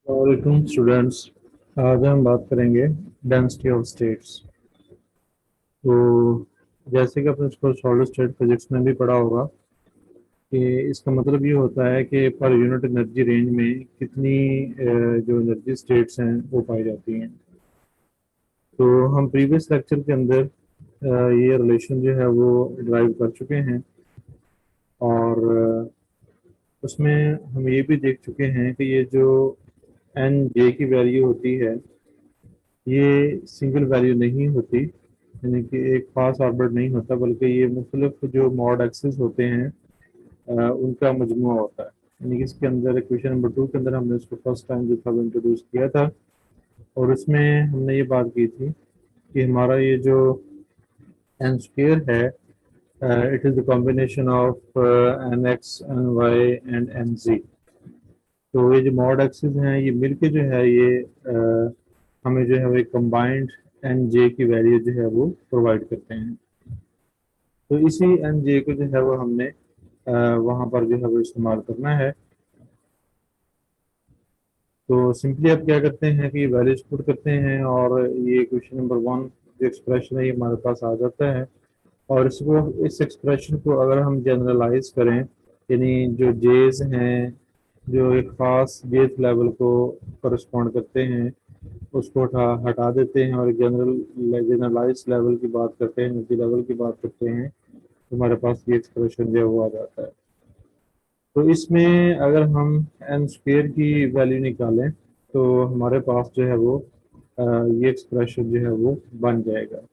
वालेकुम स्टूडेंट्स। आज हम बात करेंगे डेंसिटी ऑफ स्टेट्स। तो जैसे कि आपने इसको सॉलिड स्टेट फिजिक्स में भी पढ़ा होगा कि इसका मतलब ये होता है कि पर यूनिट एनर्जी रेंज में कितनी जो एनर्जी स्टेट्स हैं वो पाई जाती हैं। तो हम प्रीवियस लेक्चर के अंदर ये रिलेशन जो है वो ड्राइव कर चुके हैं और उसमें हम ये भी देख चुके हैं कि ये जो एन जे की वैल्यू होती है ये सिंगल वैल्यू नहीं होती, यानी कि एक खास ऑर्बिट नहीं होता, बल्कि ये मुख्तलिफ जो मॉड एक्सिस होते हैं उनका मजमूआ होता है। यानी कि इसके अंदर इक्वेशन नंबर 2 के अंदर हमने इसको फर्स्ट टाइम जो था वो इंट्रोड्यूस किया था और उसमें हमने ये बात की थी कि हमारा ये जो एन स्क्वेयर है it is the combination of N X N Y and N G. तो ये जो मॉड एक्सिस हैं ये मिलके जो है ये हमें जो है वो एक कंबाइंड एन जे की वैल्यू जो है वो प्रोवाइड करते हैं। तो इसी एन जे को जो है वो हमने वहाँ पर जो है वो इस्तेमाल करना है। तो सिंपली आप क्या करते हैं कि वैल्यूज पुट करते हैं और ये क्वेश्चन नंबर 1 जो एक्सप्रेशन है ये हमारे पास आ जाता है। और इसको इस एक्सप्रेशन को अगर हम जनरलाइज करें, यानी जो जेज हैं जो एक ख़ास जेज लेवल को करस्पॉन्ड करते हैं उसको हटा देते हैं और जनरलाइज लेवल की बात करते हैं, एनर्जी लेवल की बात करते हैं, तो हमारे पास ये एक्सप्रेशन जो है वो आ जाता है। तो इसमें अगर हम एन स्क्वेयर की वैल्यू निकालें तो हमारे पास जो है वो ये एक्सप्रेशन जो है वो बन जाएगा।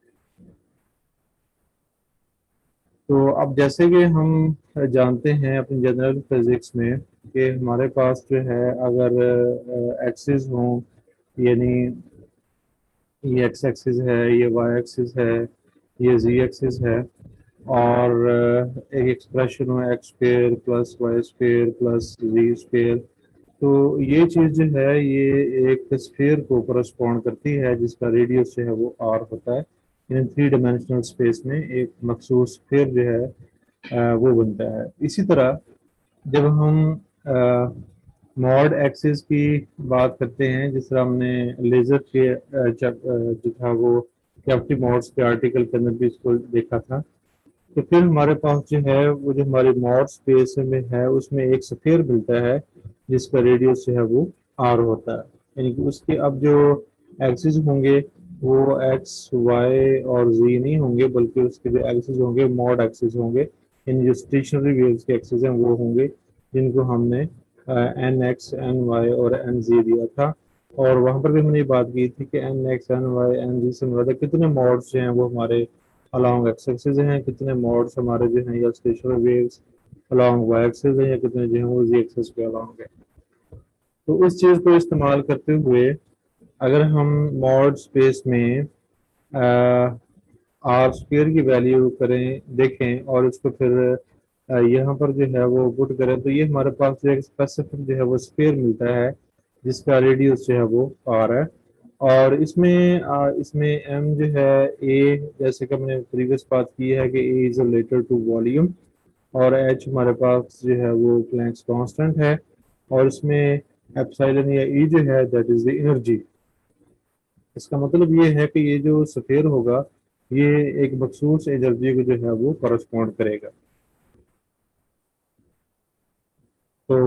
तो अब जैसे कि हम जानते हैं अपनी जनरल फिजिक्स में कि हमारे पास जो है अगर एक्सिस हों, यानी ये एक्स एक्सिस है, ये वाई एक्सिस है, ये जी एक्सिस है और एक एक्सप्रेशन हो X square plus Y square plus Z square. तो ये चीज़ जो है ये एक स्फीयर को करस्पॉन्ड करती है जिसका रेडियस जो है वो आर होता है। इन थ्री डायमेंशनल स्पेस में एक मखसूस स्फीयर जो है वो बनता है। इसी तरह जब हम मॉड एक्सिस की बात करते हैं, जिस तरह हमने लेजर के जो था वो कैविटी मॉड्स के आर्टिकल के अंदर भी इसको देखा था। तो फिर हमारे पास जो है वो जो हमारी मॉड स्पेस में है उसमें एक स्फीयर मिलता है जिसका रेडियस जो है वो आर होता है। यानी कि उसके अब जो एक्सिस होंगे वो एक्स वाई और जी नहीं होंगे, बल्कि उसके जो एक्सिस होंगे मॉड एक्सिस होंगे। यानी जो स्टेशनरी वेव्स के एक्सिस हैं वो होंगे जिनको हमने एन एक्स एन वाई और एन जी दिया था। और वहां पर भी हमने ये बात की थी कि N X N Y N G से मतलब कितने मॉड्स जो हैं वो हमारे अलोंग एक्स एक्सिस हैं, कितने मॉड्स हमारे जो हैं या stationary waves along Y axis हैं, या कितने जो हैं वो जी एक्सिस के अलोंग है। तो उस चीज़ को इस्तेमाल करते हुए अगर हम मॉड स्पेस में आर स्क्वेयर की वैल्यू करें देखें और उसको फिर यहाँ पर जो है वो पुट करें तो ये हमारे पास जो एक स्पेसिफिक जो है वो स्क्वेयर मिलता है जिसका रेडियस जो है वो आर है। और इसमें एम जो है ए, जैसे कि हमने प्रीवियस बात की है कि ए इज रिलेटेड टू वॉल्यूम, और एच हमारे पास जो है वो प्लैंक्स कांस्टेंट है, और इसमें एप्सिलॉन या ई जो है दैट इज द एनर्जी। इसका मतलब ये है कि ये जो स्फीयर होगा ये एक मखसूस एनर्जी को जो है वो करस्पॉन्ड करेगा। तो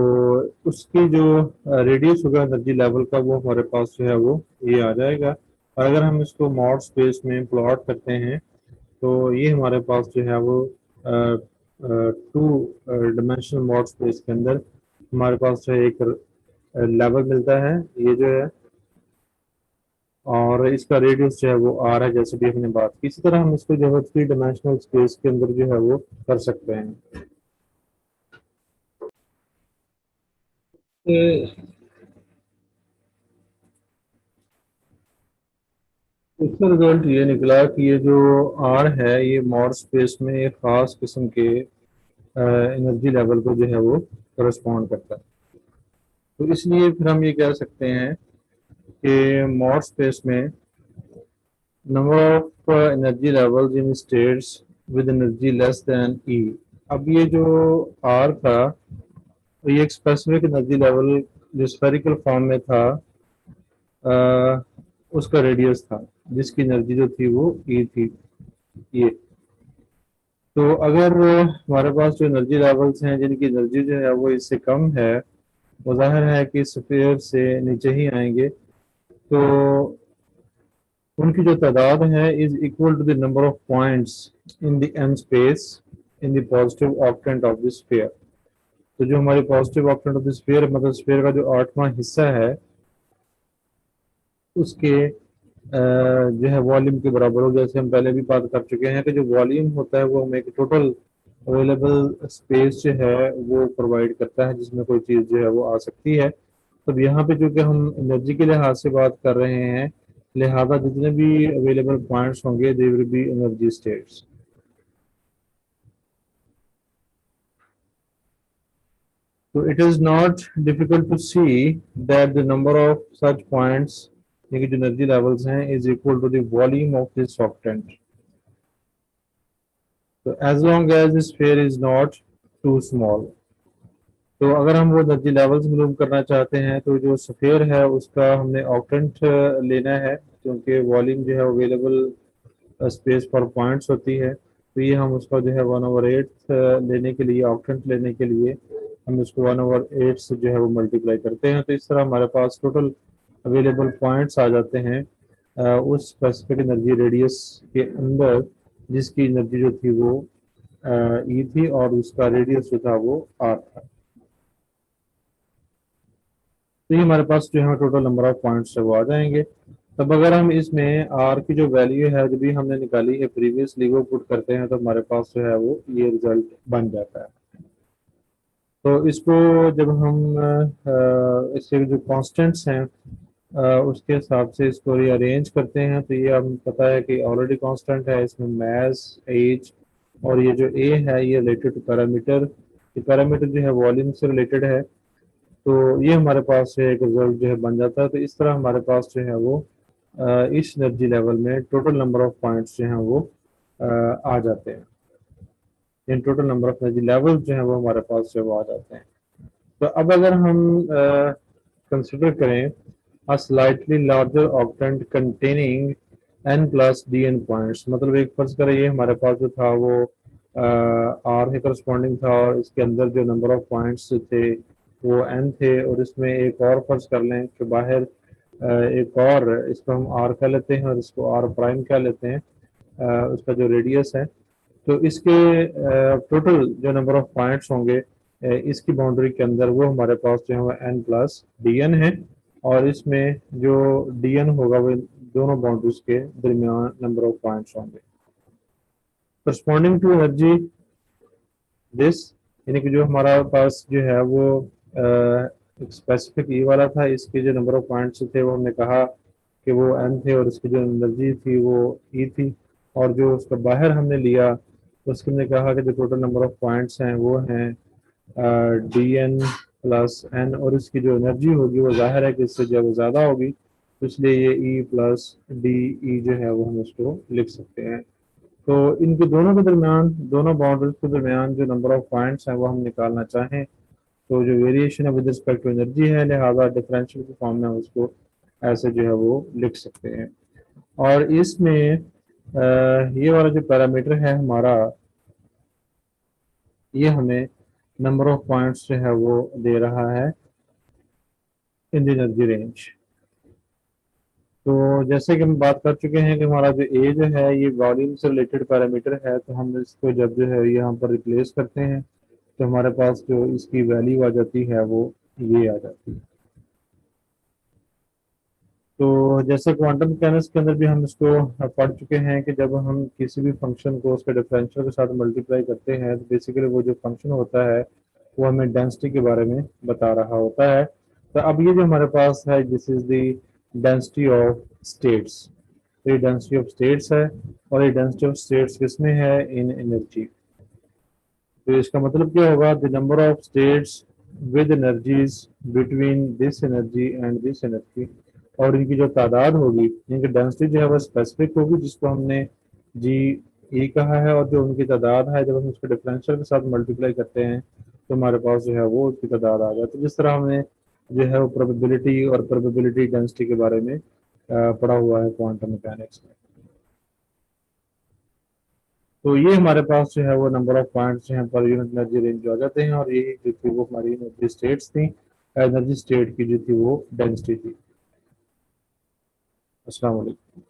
उसकी जो रेडियस होगा एनर्जी लेवल का वो हमारे पास जो है वो ये आ जाएगा। और अगर हम इसको मॉड स्पेस में प्लॉट करते हैं तो ये हमारे पास जो है वो टू डायमेंशनल मॉड स्पेस के अंदर हमारे पास जो है एक लेवल मिलता है ये जो है, और इसका रेडियस जो है वो आर है जैसे भी हमने बात की। इसी तरह हम इसको जो है थ्री डायमेंशनल स्पेस के अंदर जो है वो कर सकते हैं। इसका रिजल्ट ये निकला कि ये जो आर है ये मॉड स्पेस में एक खास किस्म के एनर्जी लेवल को जो है वो करस्पॉन्ड करता है। तो इसलिए फिर हम ये कह सकते हैं कि मॉड स्पेस में number of energy levels in states with energy less than E. अब ये जो आर था तो ये एक स्पेसिफिक एनर्जी लेवल जो स्फेरिकल फॉर्म में था उसका रेडियस था, जिसकी एनर्जी जो थी वो ई थी, ये। तो अगर हमारे पास जो एनर्जी लेवल्स हैं जिनकी एनर्जी जो है वो इससे कम है, वो जाहिर है कि स्फीयर से नीचे ही आएंगे, तो उनकी जो तादाद है is equal to the number of points in the N space in the positive octant of the sphere. तो जो हमारी positive octant of the sphere, मतलब स्फीयर का जो आठवां हिस्सा है, उसके जो है वॉल्यूम के बराबर हो। जैसे हम पहले भी बात कर चुके हैं कि जो वॉल्यूम होता है वो हमें एक टोटल अवेलेबल स्पेस जो है वो प्रोवाइड करता है जिसमें कोई चीज़ जो है वो आ सकती है। तो यहाँ पे चूंकि हम एनर्जी के लिहाज से बात कर रहे हैं, लिहाजा जितने भी अवेलेबल पॉइंट्स होंगे they will be energy states. So it is not difficult to see that the number of such points, यानी जो एनर्जी लेवल्स हैं, is equal to the volume of this octant. So as long as the sphere is not too small. तो अगर हम वो energy levels मालूम करना चाहते हैं तो जो स्फीयर है उसका हमने ऑक्टेंट लेना है, क्योंकि वॉल्यूम जो है अवेलेबल स्पेस फॉर पॉइंट्स होती है। तो ये हम उसका जो है 1/8 लेने के लिए, ऑक्टेंट लेने के लिए हम इसको 1/8 से जो है वो मल्टीप्लाई करते हैं। तो इस तरह हमारे पास टोटल अवेलेबल पॉइंट्स आ जाते हैं उस स्पेसिफिक एनर्जी रेडियस के अंदर, जिसकी एनर्जी जो थी वो ई थी और उसका रेडियस जो था वो आर था। तो ये हमारे पास जो है टोटल नंबर ऑफ पॉइंट्स है वो आ जाएंगे। तब अगर हम इसमें आर की जो वैल्यू है जो भी हमने निकाली है प्रीवियसली वो पुट करते हैं तो हमारे पास जो है वो ये रिजल्ट बन जाता है। तो इसको जब हम इसके जो कांस्टेंट्स हैं उसके हिसाब से इसको रीअरेंज करते हैं, तो ये हमें पता है कि ऑलरेडी कांस्टेंट है इसमें मास, एज, और ये जो ए है ये रिलेटेड टू पैरामीटर। ये पैरामीटर जो है वॉल्यूम से रिलेटेड है। तो ये हमारे पास जो है एक रिजल्ट जो है बन जाता है। तो इस तरह हमारे पास जो है वो इस एनर्जी लेवल में टोटल नंबर ऑफ पॉइंट्स जो हैं वो आ जाते हैं। In total number of energy level जो है वो हमारे पास जो है वो आ जाते हैं। तो अब अगर हम कंसिडर करें a slightly larger octant containing n plus dn points, मतलब एक फर्ज करें ये हमारे पास जो था वो आर के करस्पॉन्डिंग था और इसके अंदर जो नंबर ऑफ पॉइंट्स थे वो n थे, और इसमें एक और फर्ज कर लें कि बाहर एक और, इसको हम आर कह लेते हैं और इसको आर प्राइम कह लेते हैं, उसका जो रेडियस है। तो इसके टोटल जो नंबर ऑफ पॉइंट्स होंगे इसकी बाउंड्री के अंदर वो हमारे पास जो है n प्लस डी एन है, और इसमें जो डी एन होगा वो दोनों बाउंड्रीज के दरमियान नंबर ऑफ पॉइंट्स होंगे करस्पॉन्डिंग टू एनर्जी दिस। यानी कि जो हमारा पास जो है वो एक स्पेसिफिक ई वाला था, इसके जो नंबर ऑफ पॉइंट्स थे वो हमने कहा कि वो एन थे और इसकी जो एनर्जी थी वो ई थी, और जो उसका बाहर हमने लिया उसके हमने कहा कि जो टोटल नंबर ऑफ पॉइंट्स हैं वो हैं डी एन प्लस एन, और इसकी जो एनर्जी होगी वो जाहिर है कि इससे जो है वो ज़्यादा होगी, तो इसलिए ये ई प्लस डी ई जो है वो हम इसको लिख सकते हैं। तो इनके दोनों के दरमियान, दोनों बाउंड्रीज के दरमियान जो नंबर ऑफ पॉइंट्स हैं वो हम निकालना चाहें तो जो वेरिएशन है विद रिस्पेक्ट टू एनर्जी है, लिहाजा डिफरेंशियल के फॉर्म में उसको ऐसे जो है वो लिख सकते हैं। और इसमें ये वाला जो पैरामीटर है हमारा, ये हमें नंबर ऑफ पॉइंट्स जो है वो दे रहा है इन द एनर्जी रेंज। तो जैसे कि हम बात कर चुके हैं कि हमारा जो ए जो है ये वॉल्यूम से रिलेटेड पैरामीटर है, तो हम इसको जब जो है यहाँ पर रिप्लेस करते हैं तो हमारे पास जो इसकी वैल्यू आ जाती है वो ये आ जाती है। तो जैसे क्वांटम मैकेनिक्स के अंदर भी हम इसको पढ़ चुके हैं कि जब हम किसी भी फंक्शन को उसके डिफरेंशियल के साथ मल्टीप्लाई करते हैं तो बेसिकली वो जो फंक्शन होता है वो हमें डेंसिटी के बारे में बता रहा होता है। तो अब ये जो हमारे पास है this is the density of states. तो ये डेंसिटी ऑफ स्टेट्स है, और ये डेंसिटी ऑफ स्टेट्स किसमें है, इन एनर्जी। तो इसका मतलब क्या होगा, the number of states with energies between this energy and this energy, और इनकी जो तादाद होगी, इनकी डेंसिटी जो है वो स्पेसिफिक होगी जिसको हमने जी ई कहा है, और जो उनकी तादाद है जब हम उसको डिफरेंशियल के साथ मल्टीप्लाई करते हैं तो हमारे पास जो है वो उसकी तादाद आ जाती है। जिस तरह हमने जो है वो प्रोबेबिलिटी और प्रोबेबिलिटी डेंसिटी के बारे में पढ़ा हुआ है क्वांटम मैकेनिक्स में। तो ये हमारे पास जो है वो नंबर ऑफ पॉइंट्स जो है पर यूनिट एनर्जी रेंज आ जाते हैं, और यही जो थी वो हमारी एनर्जी स्टेट्स थी। एनर्जी स्टेट की जो थी वो डेंसिटी थी। अस्सलाम वालेकुम।